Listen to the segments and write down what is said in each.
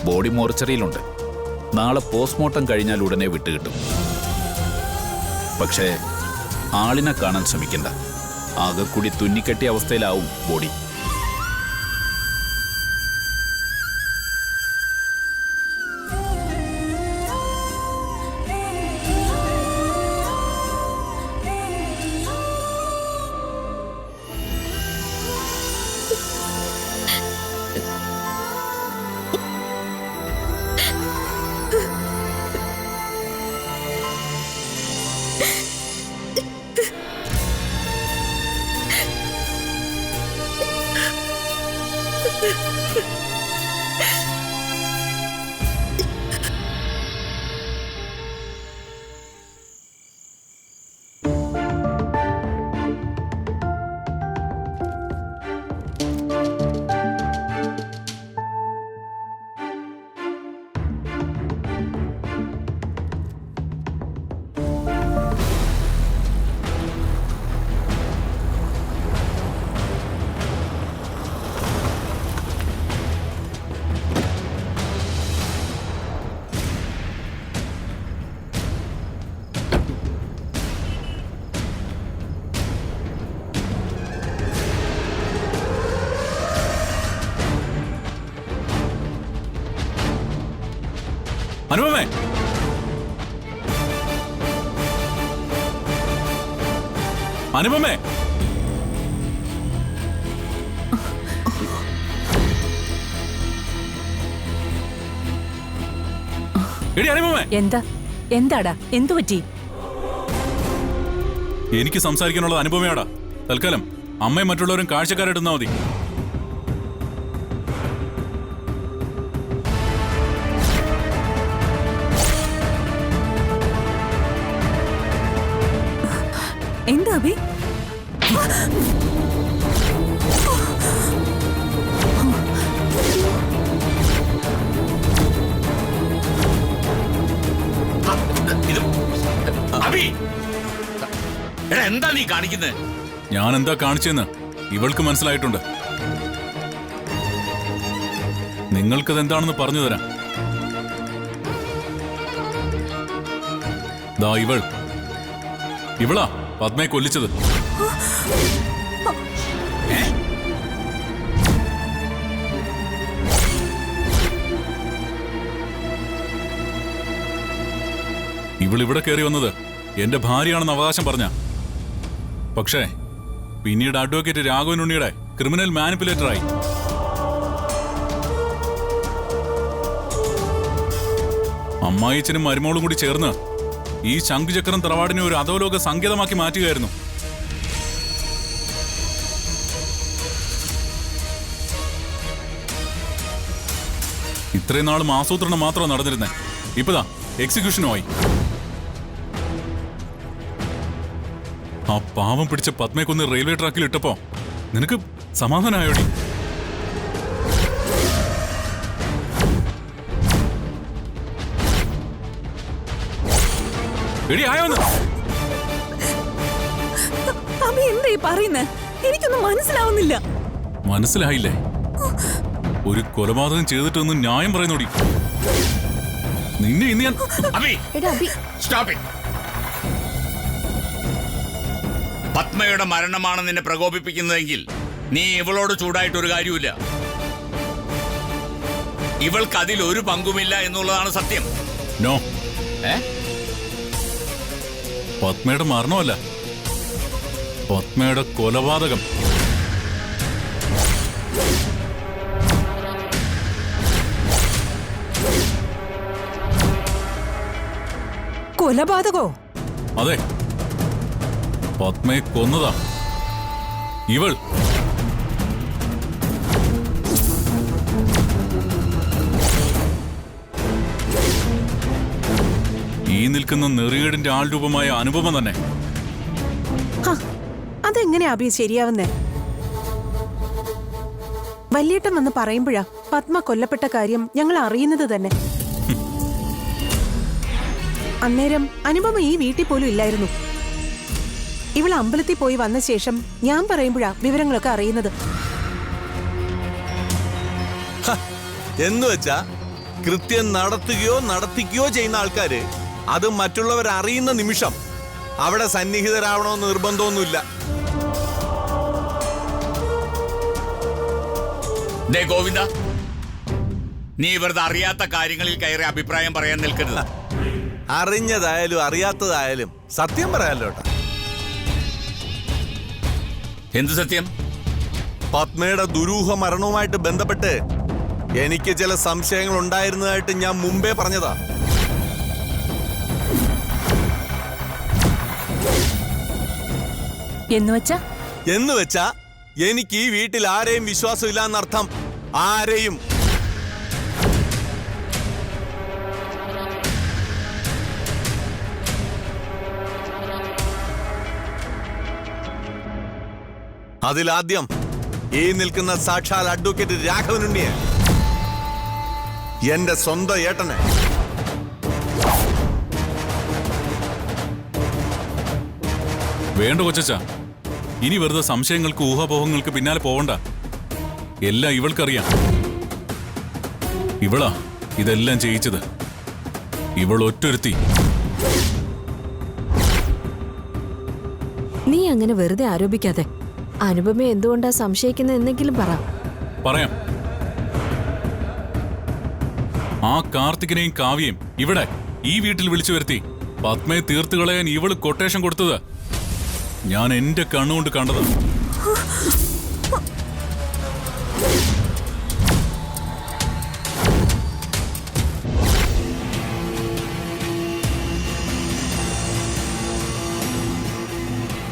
Body മോർച്ചറിയിലുണ്ട്. നാളെ postmortem കഴിഞ്ഞാൽ ഉടനെ വിട്ടുകിട്ടും. പക്ഷേ ആളിനെ കാണാൻ ശ്രമിക്കണ്ട. ആകെക്കൂടി തുന്നിക്കെട്ടിയ അവസ്ഥയിലാവും ബോഡി. അനുപമേ, അനുപമേ, എടി അനുപമേ. എന്താടാ, എന്തു പറ്റി? എനിക്ക് സംസാരിക്കാനുള്ളത് അനുപമയാടാ. തൽക്കാലം അമ്മയും മറ്റുള്ളവരും കാഴ്ചക്കാരായിട്ടാ മതി. എന്താ അഭി? എന്താ നീ കാണിക്കുന്നത്? ഞാൻ എന്താ കാണിച്ചെന്ന് ഇവൾക്ക് മനസ്സിലായിട്ടുണ്ട്. നിങ്ങൾക്കത് എന്താണെന്ന് പറഞ്ഞു തരാം. ദാ ഇവളാ പത്മയെ കൊല്ലിച്ചത്. ഇവളിവിടെ കയറി വന്നത് എന്റെ ഭാര്യയാണെന്ന് അവകാശം പറഞ്ഞ. പക്ഷേ പിന്നീട് അഡ്വക്കേറ്റ് രാഘവൻ ഉണ്ണിയുടെ ക്രിമിനൽ മാനിപ്പുലേറ്ററായി. അമ്മായിച്ചനും മരുമോളും കൂടി ചേർന്ന് ഈ ശംഖുചക്രം തറവാടിനെ ഒരു അധോലോക സങ്കേതമാക്കി മാറ്റുകയായിരുന്നു. ഇത്രയും നാളും ആസൂത്രണം മാത്രമാണ് നടന്നിരുന്നേ. ഇപ്പതാ എക്സിക്യൂഷനുമായി. ആ പാവം പിടിച്ച പത്മയെ കൊന്ന് റെയിൽവേ ട്രാക്കിൽ ഇട്ടപ്പോ നിനക്ക് സമാധാനമായോടി? എനിക്കൊന്നും മനസ്സിലാവുന്നില്ല. മനസ്സിലായില്ലേ? ഒരു കൊലപാതകം ചെയ്തിട്ടൊന്നും ന്യായം പറയുന്നോടി. നിന്നെ ഇന്ന് ഞാൻ പത്മയുടെ മരണമാണ് നിന്നെ പ്രകോപിപ്പിക്കുന്നതെങ്കിൽ നീ ഇവളോട് ചൂടായിട്ടൊരു കാര്യമില്ല. ഇവൾക്ക് അതിൽ ഒരു പങ്കുമില്ല എന്നുള്ളതാണ് സത്യം. നോ, പത്മയുടെ മരണമല്ല, പത്മയുടെ കൊലപാതകം. കൊലപാതകോ? അതെ, പത്മയെ കൊന്നതാ ഇവൾ. ഈ നിൽക്കുന്ന നെറിയേടിന്റെ ആൾരൂപമായ അനുപമ തന്നെ. അതെങ്ങനെയാ അഭി ശരിയാവുന്നേ? വല്യേട്ടൻ വന്ന് പറയുമ്പോഴാ പത്മ കൊല്ലപ്പെട്ട കാര്യം ഞങ്ങൾ അറിയുന്നത് തന്നെ. അന്നേരം അനുപമ ഈ വീട്ടിൽ പോലും ഇല്ലായിരുന്നു. ഇവൾ അമ്പലത്തിൽ പോയി വന്ന ശേഷം ഞാൻ പറയുമ്പോഴാ വിവരങ്ങളൊക്കെ അറിയുന്നത്. എന്ന് വെച്ചാ കൃത്യം നടത്തുകയോ നടത്തിക്കുകയോ ചെയ്യുന്ന ആൾക്കാര് അത് മറ്റുള്ളവർ അറിയുന്ന നിമിഷം അവിടെ സന്നിഹിതരാവണമെന്ന് നിർബന്ധമൊന്നുമില്ല. ദേ ഗോവിന്ദ, നീ വെറുതെ അറിയാത്ത കാര്യങ്ങളിൽ കയറി അഭിപ്രായം പറയാൻ നിൽക്കരുത്. അറിഞ്ഞതായാലും അറിയാത്തതായാലും സത്യം പറയാലോ ഏട്ടാ. എന്ത് സത്യം? പത്മയുടെ ദുരൂഹ മരണവുമായിട്ട് ബന്ധപ്പെട്ട് എനിക്ക് ചില സംശയങ്ങൾ ഉണ്ടായിരുന്നതായിട്ട് ഞാൻ മുമ്പേ പറഞ്ഞതാ. എന്നുവെച്ചാ എനിക്ക് ഈ വീട്ടിൽ ആരെയും വിശ്വാസമില്ല എന്നർത്ഥം. ആരെയും. അതിലാദ്യം ഈ നിൽക്കുന്ന സാക്ഷാൽ അഡ്വക്കേറ്റ് രാഘവനുണ്ണിയെ, എന്റെ സ്വന്തം ഏട്ടനെ. വേണ്ട കൊച്ചച്ച, ഇനി വെറുതെ സംശയങ്ങൾക്ക് ഊഹാപോഹങ്ങൾക്ക് പിന്നാലെ പോവണ്ട. എല്ലാം ഇവൾക്കറിയാം. ഇവളാ ഇതെല്ലാം ചെയ്യിച്ചത്. ഇവൾ ഒറ്റൊരുത്തി. നീ അങ്ങനെ വെറുതെ ആരോപിക്കാതെ. അനുപമ എന്തുകൊണ്ടാ സംശയിക്കുന്ന എന്നെങ്കിലും പറയാം. ആ കാർത്തികിനെയും കാവ്യയും ഇവിടെ ഈ വീട്ടിൽ വിളിച്ചു വരുത്തി പത്മയെ തീർത്തു കളയാൻ ഇവള് കൊട്ടേഷൻ കൊടുത്തത് ഞാൻ എന്റെ കണ്ണുകൊണ്ട് കണ്ടത്.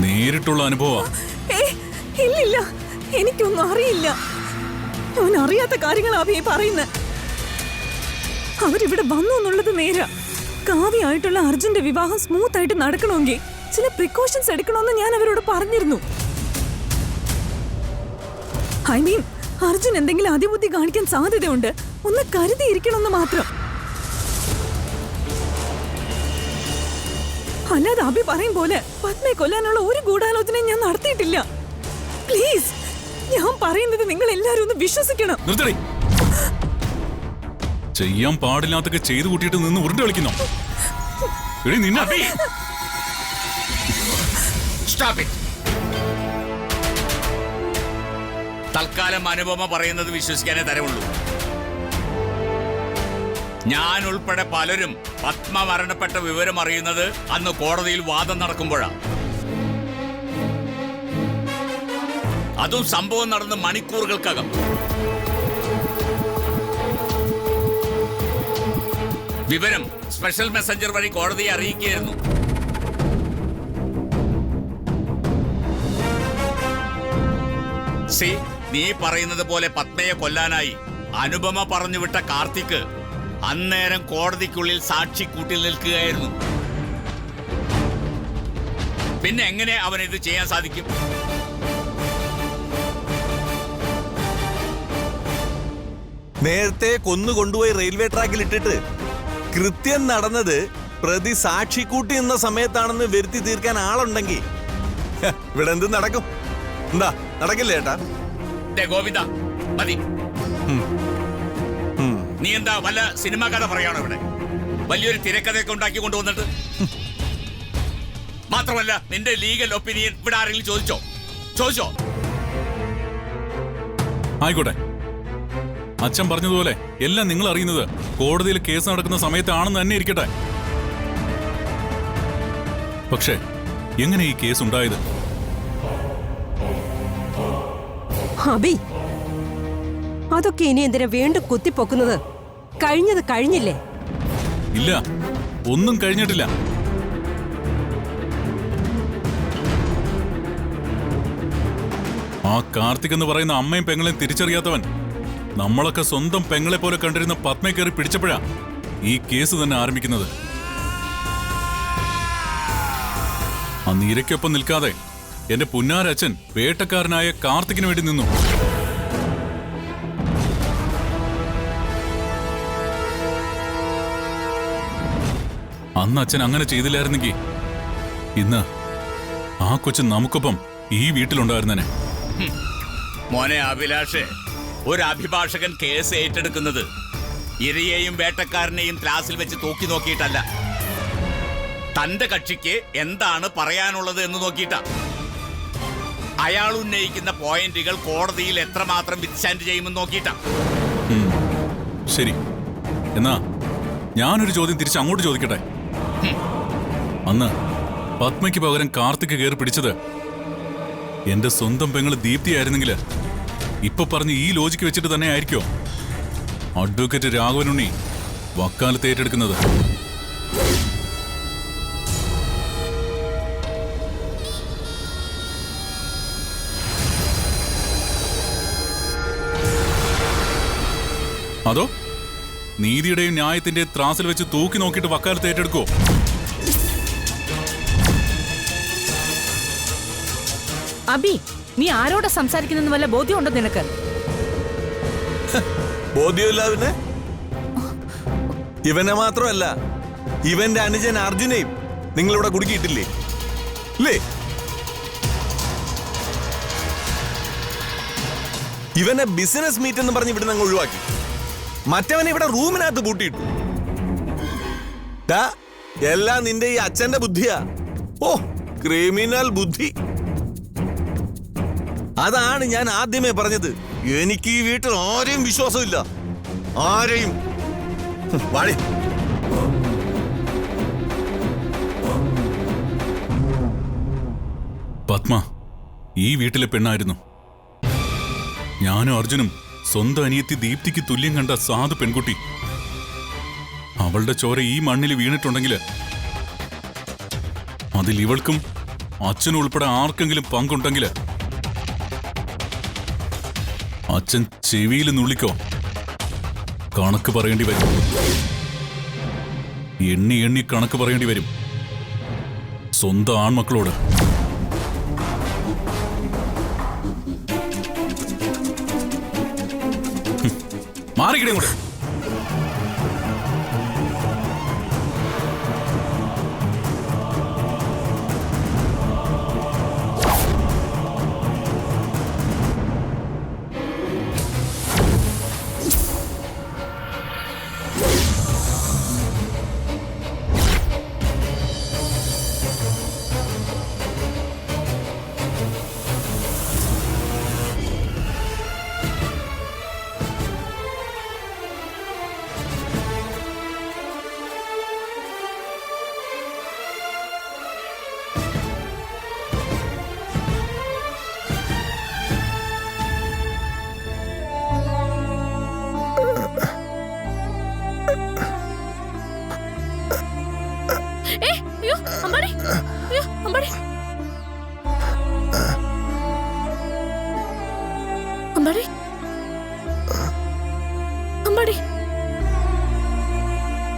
നേരിട്ടുള്ള അനുഭവ. ഇല്ലില്ല, എനിക്കൊന്നും അറിയില്ല. അവൻ അറിയാത്ത കാര്യങ്ങളാ പറയുന്നത്. അവരിവിടെ വന്നു എന്നുള്ളത് നേരാ. കാവ്യായിട്ടുള്ള അർജുന്റെ വിവാഹം സ്മൂത്ത് ആയിട്ട് നടക്കണമെങ്കിൽ ചില പ്രിക്കോഷൻസ് എടുക്കണമെന്ന് ഞാൻ അവരോട് പറഞ്ഞിരുന്നു. ഐ മീൻ, അർജുൻ എന്തെങ്കിലും അതിബുദ്ധി കാണിക്കാൻ സാധ്യതയുണ്ട്. ഒന്ന് കരുതിയിരിക്കണമെന്ന് മാത്രം. അല്ലാതെ അഭി പറയും പോലെ പത്മയെ കൊല്ലാനുള്ള ഒരു ഗൂഢാലോചനയും ഞാൻ നടത്തിയിട്ടില്ല. പ്ലീസ്, ഞാൻ പറയുന്നത് നിങ്ങൾ എല്ലാരും ഒന്ന് വിശ്വസിക്കണം. ചെയ്യാൻ പാടില്ലാത്തൊക്കെ ചെയ്തു കൂട്ടിയിട്ട് നിന്ന് ഉരുണ്ട് കളിക്കുന്നു. തൽക്കാലം അനുപമ പറയുന്നത് വിശ്വസിക്കാനേ തരവുള്ളൂ. ഞാൻ ഉൾപ്പെടെ പലരും പത്മ മരണപ്പെട്ട വിവരം അറിയുന്നത് അന്ന് കോടതിയിൽ വാദം നടക്കുമ്പോഴാണ്. അതും സംഭവം നടന്ന് മണിക്കൂറുകൾക്കകം. വിവരം സ്പെഷ്യൽ മെസ്സഞ്ചർ വഴി കോടതിയെ അറിയിക്കുകയായിരുന്നു. നീ പറയുന്നത് പോലെ പത്മയെ കൊല്ലാനായി അനുപമ പറഞ്ഞുവിട്ട കാർത്തിക് അന്നേരം കോടതിക്കുള്ളിൽ സാക്ഷി കൂട്ടിൽ നിൽക്കുകയായിരുന്നു. പിന്നെ എങ്ങനെ അവൻ ഇത് ചെയ്യാൻ സാധിക്കും? നേരത്തെ കൊന്നുകൊണ്ടുപോയി റെയിൽവേ ട്രാക്കിൽ ഇട്ടിട്ട് കൃത്യം നടന്നത് പ്രതി സാക്ഷിക്കൂട്ടി എന്ന സമയത്താണെന്ന് വരുത്തി തീർക്കാൻ ആളുണ്ടെങ്കിൽ ഇവിടെ എന്ത് നടക്കും? എന്താ നടക്കില്ലേ ഏട്ടാ? ഗോവിന്ദ, മതി. നീ എന്താ വല്ല സിനിമാ കഥ പറയാണോ? ഇവിടെ വലിയൊരു തിരക്കഥയൊക്കെ ഉണ്ടാക്കി കൊണ്ടുവന്നിട്ട്. മാത്രമല്ല, നിന്റെ ലീഗൽ ഒപ്പീനിയൻ ഇവിടെ ആരെങ്കിലും ചോദിച്ചോ? ആയിക്കോട്ടെ. അച്ഛൻ പറഞ്ഞതുപോലെ എല്ലാം നിങ്ങൾ അറിയുന്നത് കോടതിയിൽ കേസ് നടക്കുന്ന സമയത്താണെന്ന് തന്നെ ഇരിക്കട്ടെ. പക്ഷേ എങ്ങനെ ഈ കേസ് ഉണ്ടായത്? അബി, അതൊക്കെ ഇനി എന്തിനാ വീണ്ടും കുത്തിപ്പൊക്കുന്നത്? കഴിഞ്ഞത് കഴിഞ്ഞില്ലേ? ഇല്ല, ഒന്നും കഴിഞ്ഞിട്ടില്ല. ആ കാർത്തിക് എന്ന് പറയുന്ന അമ്മയും പെങ്ങളെയും തിരിച്ചറിയാത്തവൻ നമ്മളൊക്കെ സ്വന്തം പെങ്ങളെ പോലെ കണ്ടിരുന്ന പത്മയെ കയറി പിടിച്ചപ്പോഴാ ഈ കേസ് തന്നെ ആരംഭിക്കുന്നത്. ആ നീരയ്ക്കൊപ്പം നിൽക്കാതെ എന്റെ പുന്നാരച്ഛൻ വേട്ടക്കാരനായ കാർത്തികിന് വേണ്ടി നിന്നു. അന്ന് അച്ഛൻ അങ്ങനെ ചെയ്തില്ലായിരുന്നെങ്കിൽ ഇന്ന് ആ കൊച്ചു നമുക്കൊപ്പം ഈ വീട്ടിലുണ്ടായിരുന്നനെ. മോനെ അഭിലാഷേ, ഒരു അഭിഭാഷകൻ കേസ് ഏറ്റെടുക്കുന്നത് ഇരയെയും വേട്ടക്കാരനെയും ത്രാസിൽ വെച്ച് തൂക്കി നോക്കിയിട്ടല്ല, തന്റെ കക്ഷിക്ക് എന്താണ് പറയാനുള്ളത് എന്ന് നോക്കിയിട്ടാ. അയാൾ ഉന്നയിക്കുന്ന പോയിന്റുകൾ കോടതിയിൽ എത്രമാത്രം വിത്സ്റ്റാൻഡ് ചെയ്യുമെന്ന് നോക്കിയിട്ടാ. ശരി, എന്നാ ഞാനൊരു ചോദ്യം തിരിച്ച് അങ്ങോട്ട് ചോദിക്കട്ടെ. അന്ന് പത്മയ്ക്ക് പകരം കാർത്തിക് കയറി പിടിച്ചത് എന്റെ സ്വന്തം പെങ്ങള് ദീപ്തിയായിരുന്നെങ്കിൽ ഇപ്പൊ പറഞ്ഞ് ഈ ലോജിക്ക് വെച്ചിട്ട് തന്നെ ആയിരിക്കോ അഡ്വക്കേറ്റ് രാഘവനുണ്ണി വക്കാലത്ത് ഏറ്റെടുക്കുന്നത്? അതോ നീതിയുടെയും ന്യായത്തിന്റെയും ത്രാസിൽ വെച്ച് തൂക്കി നോക്കിയിട്ട് വക്കാലത്ത് ഏറ്റെടുക്കോ? അബി, നീ ആരോടാ സംസാരിക്കുന്ന വല്ല ബോധ്യമുണ്ടോ നിനക്ക്? ബോധ്യമില്ല അവന്. ഇവനെ മാത്രമല്ല, ഇവന്റെ അനുജൻ അർജുനെയും നിങ്ങളിവിടെ കുടുക്കിയിട്ടില്ലേ? ഇല്ലേ? ഇവനെ ബിസിനസ് മീറ്റ് എന്ന് പറഞ്ഞ് ഇവിടെ നിന്ന് ഒഴിവാക്കി. മറ്റവനെ ഇവിടെ റൂമിനകത്ത് പൂട്ടിയിട്ടു. എല്ലാം നിന്റെ ഈ അച്ഛന്റെ ബുദ്ധിയാ. ഓ, ക്രിമിനൽ ബുദ്ധി. അതാണ് ഞാൻ ആദ്യമേ പറഞ്ഞത്. എനിക്ക് ഈ വീട്ടിൽ ആരെയും വിശ്വാസമില്ല, ആരെയും. വാടി. പത്മ ഈ വീട്ടിലെ പെണ്ണായിരുന്നു. ഞാനും അർജുനും സ്വന്തം അനിയത്തി ദീപ്തിക്ക് തുല്യം കണ്ട സാധു പെൺകുട്ടി. അവളുടെ ചോര ഈ മണ്ണിൽ വീണിട്ടുണ്ടെങ്കിൽ അതിൽ ഇവൾക്കും അച്ഛനും ഉൾപ്പെടെ ആർക്കെങ്കിലും പങ്കുണ്ടെങ്കിൽ അച്ഛൻ ചെവിയിൽ നുള്ളിക്കോ കണക്ക് പറയേണ്ടി വരും. എണ്ണി എണ്ണി കണക്ക് പറയേണ്ടി വരും സ്വന്തം ആൺമക്കളോട്. മാറിക്കിടേ കൂടെ.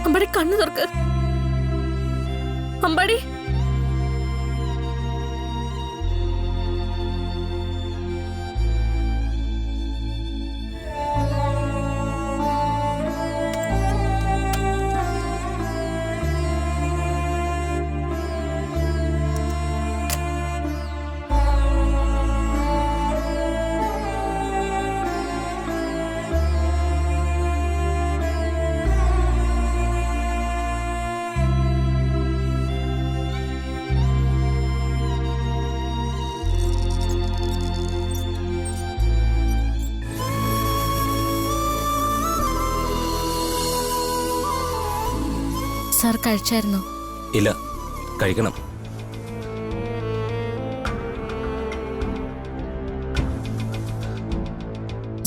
അമ്പാടി കണ്ണു തുറക്ക്. അമ്പാടി സാർ കഴിച്ചായിരുന്നോ? ഇല്ല, കഴിക്കണം.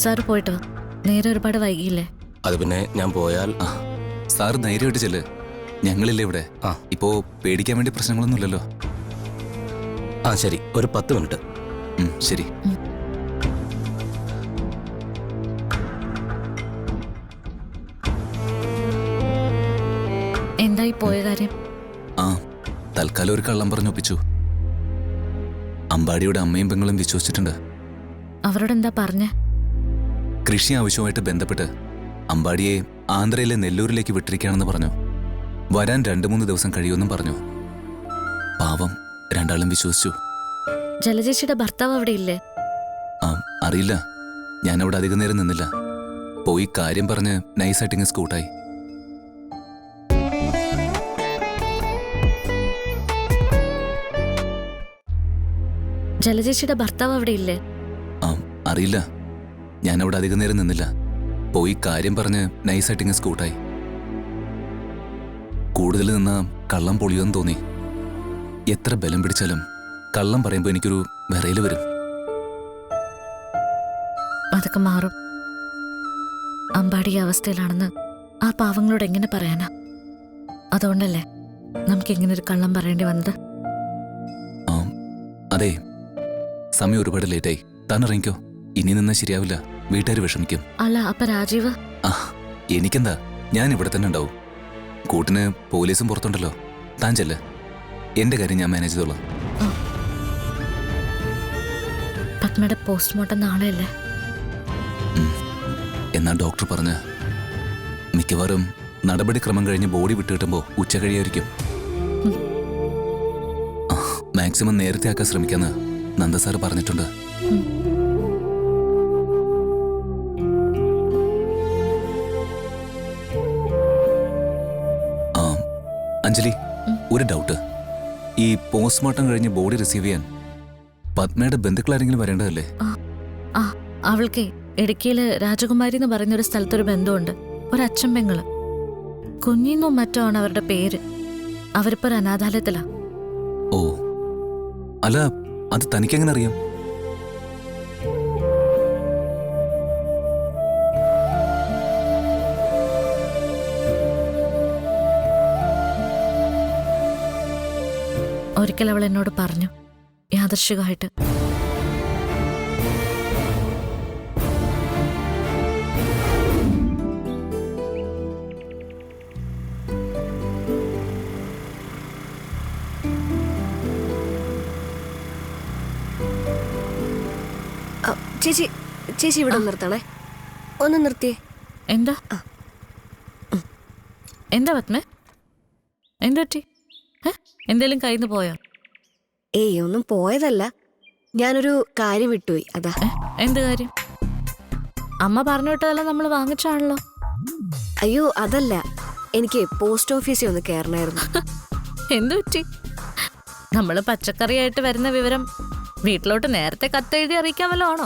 സാർ പോയിട്ടോ, നേരെ ഒരുപാട് വൈകിയില്ലേ? അത് പിന്നെ ഞാൻ പോയാൽ. സാർ ധൈര്യമായിട്ട് ചെല്ല്, ഞങ്ങളില്ലേ ഇവിടെ. ഇപ്പോ പേടിക്കാൻ വേണ്ടി പ്രശ്നങ്ങളൊന്നുമില്ലല്ലോ. ശരി, ഒരു 10 മിനിറ്റ്. ശരി. എന്തായി പോയ കാര്യം? തൽക്കാലം ഒരു കള്ളം പറഞ്ഞൊപ്പിച്ചു. അമ്പാടിയുടെ അമ്മയും പെങ്ങളും വിശ്വസിച്ചിട്ടുണ്ട്. അവരോട് എന്താ പറഞ്ഞ? കൃഷി ആവശ്യവുമായിട്ട് ബന്ധപ്പെട്ട് അമ്പാടിയെ ആന്ധ്രയിലെ നെല്ലൂരിലേക്ക് വിട്ടിരിക്കുകയാണെന്ന് പറഞ്ഞു. വരാൻ 2-3 ദിവസം കഴിയുമെന്നും പറഞ്ഞു. പാവം, രണ്ടാളും വിശ്വസിച്ചു. ജലജേച്ചിയുടെ ഭർത്താവ് അവിടെ ഇല്ലേ? അറിയില്ല, ഞാൻ അവിടെ അധികം നേരം നിന്നില്ല. പോയി കാര്യം പറഞ്ഞ് നൈസായിട്ട് ഇങ്ങ് സ്കൂട്ടായി. ജലജേച്ചിയുടെ ഭർത്താവ് അവിടെ ഇല്ലേ? ആ അറിയില്ല, ഞാനവിടെ അധികം നേരം നിന്നില്ല. പോയി കാര്യം പറഞ്ഞ് നൈസായിട്ട് ഇങ്ങ് സ്കൂട്ടായി. കൂടുതൽ നിന്നാ കള്ളം പൊളിയോന്ന് തോന്നി. എത്ര ബലം പിടിച്ചാലും കള്ളം പറയുമ്പോൾ എനിക്കൊരു വിറയില് വരും. അതൊക്കെ മാറും. അമ്പാടി ഈ അവസ്ഥയിലാണെന്ന് ആ പാവങ്ങളോട് എങ്ങനെ പറയാനാ? അതുകൊണ്ടല്ലേ നമുക്ക് ഇങ്ങനെ ഒരു കള്ളം പറയേണ്ടി വന്നത്. ആ അതെ, സമയം ഒരുപാട് ലേറ്റായി. താൻ ഇറങ്ങിക്കോ, ഇനി നിന്നാ ശരിയാവില്ല, വീട്ടുകാർ വിഷമിക്കും. അല്ല അപ്പൊ രാജീവ്? ആ എനിക്കെന്താ, ഞാൻ ഇവിടെ തന്നെ ഉണ്ടാവും. കൂട്ടിന് പോലീസും പുറത്തുണ്ടല്ലോ. താൻ ചെല്ല്, എന്റെ കാര്യം ഞാൻ മാനേജ് ചെയ്തോളാം. പത്മയുടെ പോസ്റ്റ്മോർട്ടം നാളെയല്ലേ? എന്നാ ഡോക്ടർ പറഞ്ഞ മിക്കവാറും നടപടിക്രമം കഴിഞ്ഞ് ബോഡി വിട്ടുകിട്ടുമ്പോൾ ഉച്ച കഴിയായിരിക്കും. മാക്സിമം നേരത്തെ ആക്കാൻ ശ്രമിക്കാന്ന് നന്ദ സാർ പറഞ്ഞിട്ടുണ്ട്. ആ അഞ്ജലി, ഒരു ഡൗട്ട്. ഈ പോസ്റ്റ്മോർട്ടം കഴിഞ്ഞ് ബോഡി റിസീവ് ചെയ്യാൻ പത്മയുടെ ബന്ധുക്കളാരെങ്കിലും വരേണ്ടതല്ലേ? ആ അവൾക്ക് ഇടുക്കിയില് രാജകുമാരി എന്ന് പറയുന്ന ഒരു സ്ഥലത്തൊരു ബന്ധമുണ്ട്. ഒരച്ഛൻ പെങ്ങള്, കുഞ്ഞിന്നോ മറ്റോ ആണ് അവരുടെ പേര്. അവരിപ്പോ ഒരു അനാഥാലയത്തിലാ. ഓ അല്ല, അത് തനിക്കെങ്ങനെ അറിയാം? ഒരിക്കൽ അവൾ എന്നോട് പറഞ്ഞു, യാദൃശ്ചികമായിട്ട്. ചേച്ചി ചേച്ചി ഇവിടെ നിർത്തണേ, ഒന്ന് നിർത്തിയേ. എന്താ എന്താ പത്മേ, എന്താ പറ്റി? എന്തേലും കയ്യിൽ നിന്ന് പോയോ? ഏയ് ഒന്നും പോയതല്ല, ഞാനൊരു കാര്യം വിട്ടുപോയി, അതാ. എന്ത് കാര്യം? അമ്മ പറഞ്ഞു വിട്ടതെല്ലാം നമ്മൾ വാങ്ങിച്ചാണല്ലോ. അയ്യോ അതല്ല, എനിക്ക് പോസ്റ്റ് ഓഫീസിൽ ഒന്ന് കയറണമായിരുന്നു. എന്തു പറ്റി? നമ്മള് പച്ചക്കറിയായിട്ട് വരുന്ന വിവരം വീട്ടിലോട്ട് നേരത്തെ കത്തെഴുതി അറിയിക്കാൻ വല്ലോ ആണോ?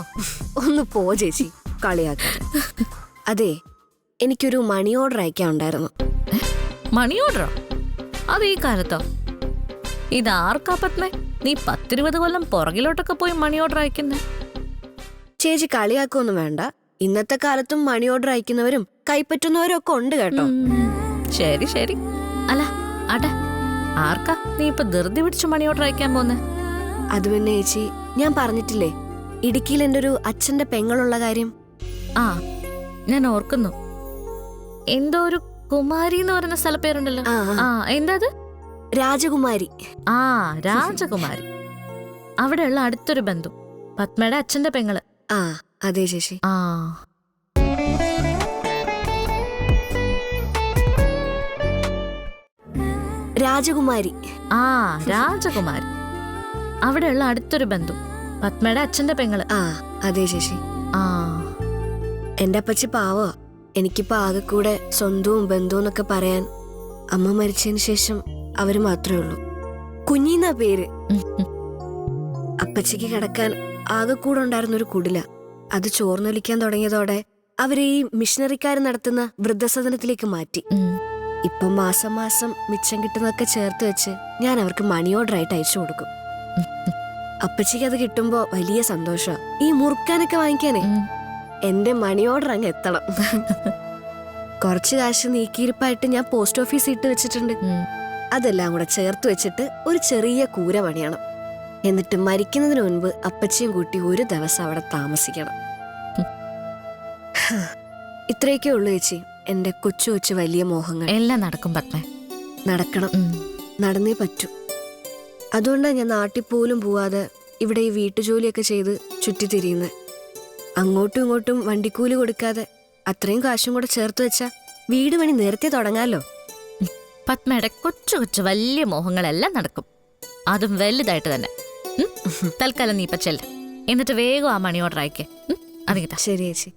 ഒന്ന് പോ ചേച്ചി, കളിയാക്കാൻ. അതെ, എനിക്കൊരു മണി ഓർഡർ അയക്കാൻ ഉണ്ടായിരുന്നു. മണി ഓർഡറോ? അത് ഈ കാലത്തോ? ഇതാർക്കാ പത്മേ? നീ 10-20 കൊല്ലം പുറകിലോട്ടൊക്കെ പോയി മണി ഓർഡർ അയക്കുന്നേ. ചേച്ചി കളിയാക്കൊന്നും വേണ്ട, ഇന്നത്തെ കാലത്തും മണി ഓർഡർ അയക്കുന്നവരും കൈപ്പറ്റുന്നവരും ഒക്കെ ഉണ്ട് കേട്ടോ. ശരി ശരി. അല്ല അട, ആർക്കാ നീ ഇപ്പൊ ധൃതി പിടിച്ച് മണി ഓർഡർ അയക്കാൻ പോന്നെ? അത് പിന്നെ ചേച്ചി, ഞാൻ പറഞ്ഞിട്ടില്ലേ ഇടുക്കിയിൽ എൻ്റെ ഒരു അച്ഛന്റെ പെങ്ങളുള്ള കാര്യം. ആ ഞാൻ ഓർക്കുന്നു. എന്തോ ഒരു കുമാരി എന്ന് പറയുന്ന സ്ഥലപ്പേരുണ്ടല്ലോ. ആ എന്താ അത്? രാജകുമാരി. ആ രാജകുമാരി. അവിടെയുള്ള അടുത്തൊരു ബന്ധു, പത്മയുടെ അച്ഛന്റെ പെങ്ങള്. ആ അതെ ചേച്ചി. ആ രാജകുമാരി. ആ രാജകുമാരി. അവിടെയുള്ള അടുത്തൊരു ബന്ധു, പത്മയുടെ അച്ഛന്റെ പെങ്ങള്. ആ അതെ ചേച്ചി. ആ എന്റെ അപ്പച്ചി പാവോ. എനിക്കിപ്പോ ആകെ കൂടെ സ്വന്തവും ബന്ധുവും എന്നൊക്കെ പറയാൻ അമ്മ മരിച്ചതിന് ശേഷം അവര് മാത്രമേ ഉള്ളൂ. കുഞ്ഞിന്നാ പേര്. അപ്പച്ചിക്ക് കിടക്കാൻ ആകെ കൂടെ ഉണ്ടായിരുന്നൊരു കുടില, അത് ചോർന്നൊലിക്കാൻ തുടങ്ങിയതോടെ അവരെ ഈ മിഷണറിക്കാർ നടത്തുന്ന വൃദ്ധസദനത്തിലേക്ക് മാറ്റി. ഇപ്പം മാസം മാസം മിച്ചം കിട്ടുന്നതൊക്കെ ചേർത്ത് വെച്ച് ഞാൻ അവർക്ക് മണി ഓർഡർ ആയിട്ട് അയച്ചു കൊടുക്കും. അപ്പച്ചിക്ക് അത് കിട്ടുമ്പോ വലിയ സന്തോഷാ. ഈ മുറുക്കാനൊക്കെ വാങ്ങിക്കാനേ എന്റെ മണി ഓർഡർ അങ്ങ് എത്തണം. കുറച്ച് കാശ് നീക്കിയിരിപ്പായിട്ട് ഞാൻ പോസ്റ്റ് ഓഫീസ് ഇട്ട് വെച്ചിട്ടുണ്ട്. അതെല്ലാം കൂടെ ചേർത്ത് വെച്ചിട്ട് ഒരു ചെറിയ കൂര പണിയണം. എന്നിട്ട് മരിക്കുന്നതിന് മുൻപ് അപ്പച്ചിയും കൂട്ടി ഒരു ദിവസം അവിടെ താമസിക്കണം. ഇത്രയൊക്കെ ഉള്ളു ചേച്ചി എന്റെ കൊച്ചു കൊച്ചു വലിയ മോഹങ്ങൾ. എല്ലാം നടക്കും പത്മ. നടക്കണം, നടന്നേ പറ്റൂ. അതുകൊണ്ടാണ് ഞാൻ നാട്ടിൽ പോലും പോവാതെ ഇവിടെ ഈ വീട്ടുജോലിയൊക്കെ ചെയ്ത് ചുറ്റിത്തിരിയുന്നത്. അങ്ങോട്ടും ഇങ്ങോട്ടും വണ്ടിക്കൂലി കൊടുക്കാതെ അത്രയും കാശും കൂടെ ചേർത്ത് വെച്ചാ വീട് പണി നേരത്തെ തുടങ്ങാലോ. പത്മയുടെ കൊച്ചു കൊച്ചു വലിയ മോഹങ്ങളെല്ലാം നടക്കും, അതും വലുതായിട്ട് തന്നെ. തൽക്കാലം നീ ഇപ്പൊ ചെല്ല്, എന്നിട്ട് വേഗം ആ മണി ഓർഡർ അയക്കേ. അറിയില്ല. ശരി ചേച്ചി.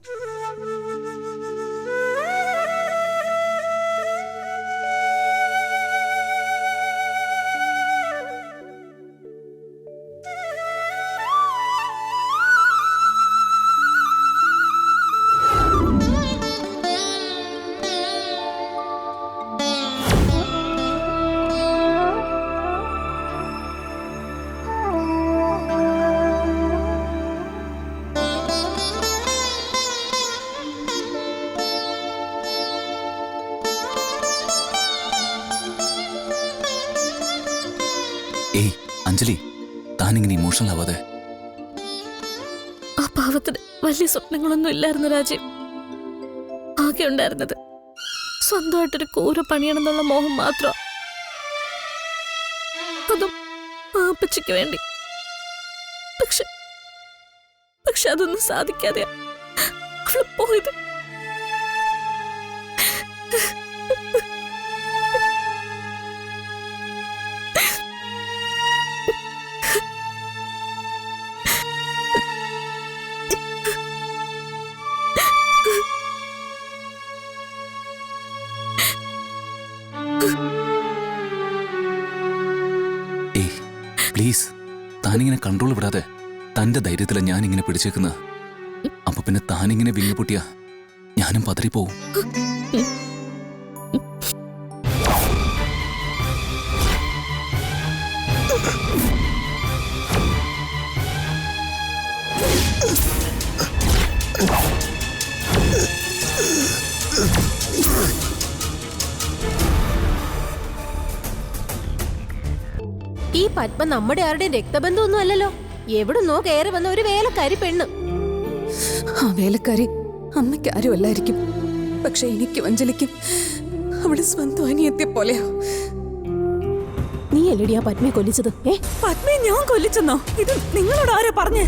ഏയ് അഞ്ജലി, താനിങ്ങനെ ഇമോഷണൽ ആവാതെ. ആ പാവത്തിന് വലിയ സ്വപ്നങ്ങളൊന്നും ഇല്ലായിരുന്നു രാജീവ്. ആകെ ഉണ്ടായിരുന്നത് സ്വന്തമായിട്ടൊരു കൂര പണിയണമെന്നുള്ള മോഹം മാത്രം. അതും പാപ്പച്ചിക്ക് വേണ്ടി. പക്ഷെ അതൊന്നും സാധിക്കാതെ അവള് പോയത്. ഏയ് പ്ലീസ്, താനിങ്ങനെ കൺട്രോൾ വിടാതെ. തന്റെ ധൈര്യത്തില ഞാനിങ്ങനെ പിടിച്ചേക്കുന്ന. അപ്പൊ പിന്നെ താനിങ്ങനെ വിങ്ങുപൊട്ടിയ ഞാനും പതറിപ്പോവും. ഈ പത്മ നമ്മുടെ ആരുടെയും രക്തബന്ധമൊന്നും അല്ലല്ലോ. എവിടുന്നോ കയറി വന്ന ഒരു വേലക്കാരി പെണ്ണ്. ആ വേലക്കാരി അമ്മയ്ക്ക് ആരും അല്ലായിരിക്കും. പക്ഷെ എനിക്കും അഞ്ജലിക്കും അവള് സ്വന്തം അനിയത്തെ പോലെയാ. നീ അല്ലടി ആ പത്മയെ കൊല്ലിച്ചത്? പത്മയെ ഞാൻ കൊല്ലിച്ചെന്നോ? ഇത് നിങ്ങളോട് ആരാ പറഞ്ഞേ?